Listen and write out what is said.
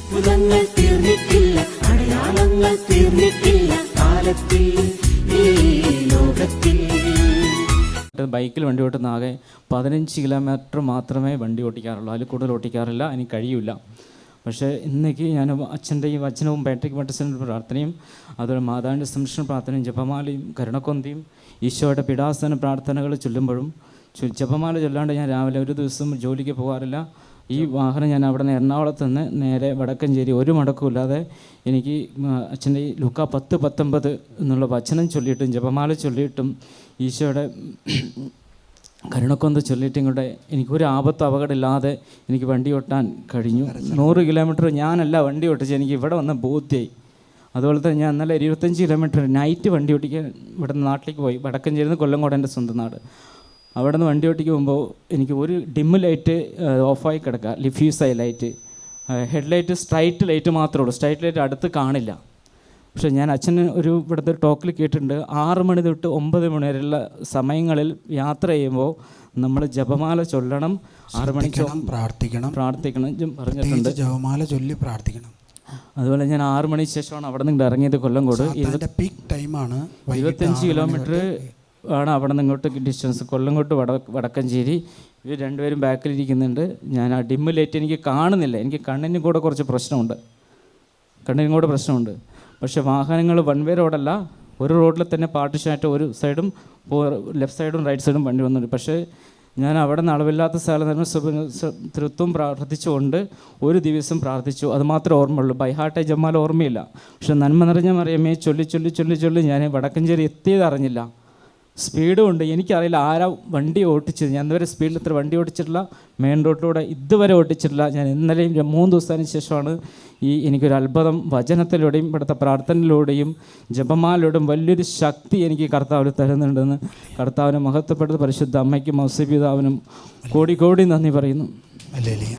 അത്ഭുതങ്ങൾ തീർന്നിട്ടില്ല, അടയാളങ്ങൾ തീർന്നിട്ടില്ല കാലത്തിൽ ഈ ലോകത്തിൽ. ബൈക്കിൽ വണ്ടി ഓട്ടുന്ന ആകെ 15 കിലോമീറ്റർ മാത്രമേ വണ്ടി ഓട്ടിക്കാറുള്ളൂ, അതിൽ കൂടുതൽ ഓട്ടിക്കാറില്ല, എനിക്ക് കഴിയില്ല. പക്ഷേ ഇന്നേക്ക് ഞാൻ അച്ഛനും പാട്രിക് മട്ടസിൻ്റെ പ്രാർത്ഥനയും അതുപോലെ മാതാവിൻ്റെ സംരക്ഷണ പ്രാർത്ഥനയും ജപമാലയും കരുണക്കൊന്തിയും ഈശോയുടെ പീഡാസന പ്രാർത്ഥനകൾ ചൊല്ലുമ്പോഴും ജപമാല ചൊല്ലാണ്ട് ഞാൻ രാവിലെ ഒരു ദിവസം ജോലിക്ക് പോകാറില്ല. ഈ വാഹനം ഞാൻ അവിടെ നിന്ന് എറണാകുളത്ത് നിന്ന് നേരെ വടക്കഞ്ചേരി ഒരു മടക്കുമില്ലാതെ എനിക്ക് അച്ഛൻ്റെ ഈ ലൂക്കാ 10:19 എന്നുള്ള വചനം ചൊല്ലിയിട്ടും ജപമാല ചൊല്ലിയിട്ടും ഈശോയുടെ കരുണക്കൊന്ത് ചൊല്ലിയിട്ടും കൂടെ എനിക്കൊരു ആപത്തും അപകടമില്ലാതെ എനിക്ക് വണ്ടി ഓട്ടാൻ കഴിഞ്ഞു. 100 കിലോമീറ്റർ ഞാനല്ല വണ്ടി ഓട്ടിച്ച് എനിക്ക് ഇവിടെ വന്ന ബോധ്യമായി. അതുപോലെ തന്നെ ഞാൻ ഇന്നലെ 25 കിലോമീറ്റർ നൈറ്റ് വണ്ടി ഓട്ടിക്കാൻ ഇവിടെ നിന്ന് നാട്ടിലേക്ക് പോയി. വടക്കഞ്ചേരി നിന്ന് കൊല്ലംകോട് എൻ്റെ സ്വന്തം നാട്. അവിടെ നിന്ന് വണ്ടി ഓട്ടിക്ക് പോകുമ്പോൾ എനിക്ക് ഒരു ഡിമ്മ് ലൈറ്റ് ഓഫായി കിടക്കുക, ലിഫ്യൂസായി light, head light straight light മാത്രമേ ഉള്ളൂ, സ്ട്രൈറ്റ് ലൈറ്റ് അടുത്ത് കാണില്ല. പക്ഷേ ഞാൻ അച്ഛന് ഒരു ഇവിടുത്തെ ടോക്കിൽ കേട്ടിട്ടുണ്ട്, 6 മണി തൊട്ട് 9 മണി വരെയുള്ള സമയങ്ങളിൽ യാത്ര ചെയ്യുമ്പോൾ നമ്മൾ ജപമാല ചൊല്ലണം, 6 മണിക്ക് പ്രാർത്ഥിക്കണം പറഞ്ഞിട്ടുണ്ട്, ജപമാല ചൊല്ലി പ്രാർത്ഥിക്കണം. അതുപോലെ ഞാൻ 6 മണിക്ക് ശേഷമാണ് അവിടെ നിന്ന് ഇറങ്ങിയത് കൊല്ലംകോട്. പീക്ക് ടൈമാണ്, 25 കിലോമീറ്റർ ആണ് അവിടെ നിന്ന് ഇങ്ങോട്ട് ഡിസ്റ്റൻസ്. കൊല്ലംകോട്ട് വടക്കഞ്ചേരി. ഇവർ രണ്ടുപേരും ബാക്കിലിരിക്കുന്നുണ്ട്. ഞാൻ ആ ഡിമ്മ് ലൈറ്റ് എനിക്ക് കാണുന്നില്ല, എനിക്ക് കണ്ണിനും കൂടെ കുറച്ച് പ്രശ്നമുണ്ട്, പക്ഷേ വാഹനങ്ങൾ വൺ വേ റോഡല്ല, ഒരു റോഡിൽ തന്നെ പാർട്ടിഷനായിട്ട് ഒരു സൈഡും ലെഫ്റ്റ് സൈഡും റൈറ്റ് സൈഡും വണ്ടി വന്നിട്ടുണ്ട്. പക്ഷേ ഞാൻ അവിടെ നിന്ന് അളവില്ലാത്ത സ്ഥലം തൃത്വം പ്രാർത്ഥിച്ചുകൊണ്ട് ഒരു ദിവസം പ്രാർത്ഥിച്ചു, അത് മാത്രമേ ഓർമ്മയുള്ളൂ. ബൈഹാർട്ടെ ജമാല ഓർമ്മയില്ല. പക്ഷെ നന്മ നിറഞ്ഞ മറിയമേ ചൊല്ലി ഞാൻ വടക്കഞ്ചേരി എത്തിയത് അറിഞ്ഞില്ല. സ്പീഡും ഉണ്ട്, എനിക്കറിയില്ല ആരാ വണ്ടി ഓട്ടിച്ചത്. ഞാൻ ഇതുവരെ സ്പീഡിൽ ഇത്ര വണ്ടി ഓടിച്ചിട്ടില്ല, മെയിൻ റോഡിലൂടെ ഇതുവരെ ഓടിച്ചിട്ടില്ല. ഞാൻ ഇന്നലെയും 3 ദിവസത്തിന് ശേഷമാണ് എനിക്കൊരു അത്ഭുതം വചനത്തിലൂടെയും ഇവിടുത്തെ പ്രാർത്ഥനയിലൂടെയും ജപമാലയോടും വലിയൊരു ശക്തി എനിക്ക് കർത്താവിൽ തരുന്നുണ്ടെന്ന് കർത്താവിനെ മഹത്വപ്പെടുത്ത പരിശുദ്ധ അമ്മയ്ക്കും ഔസപിതാവിനും കോടി നന്ദി പറയുന്നു. ഹല്ലേലൂയ.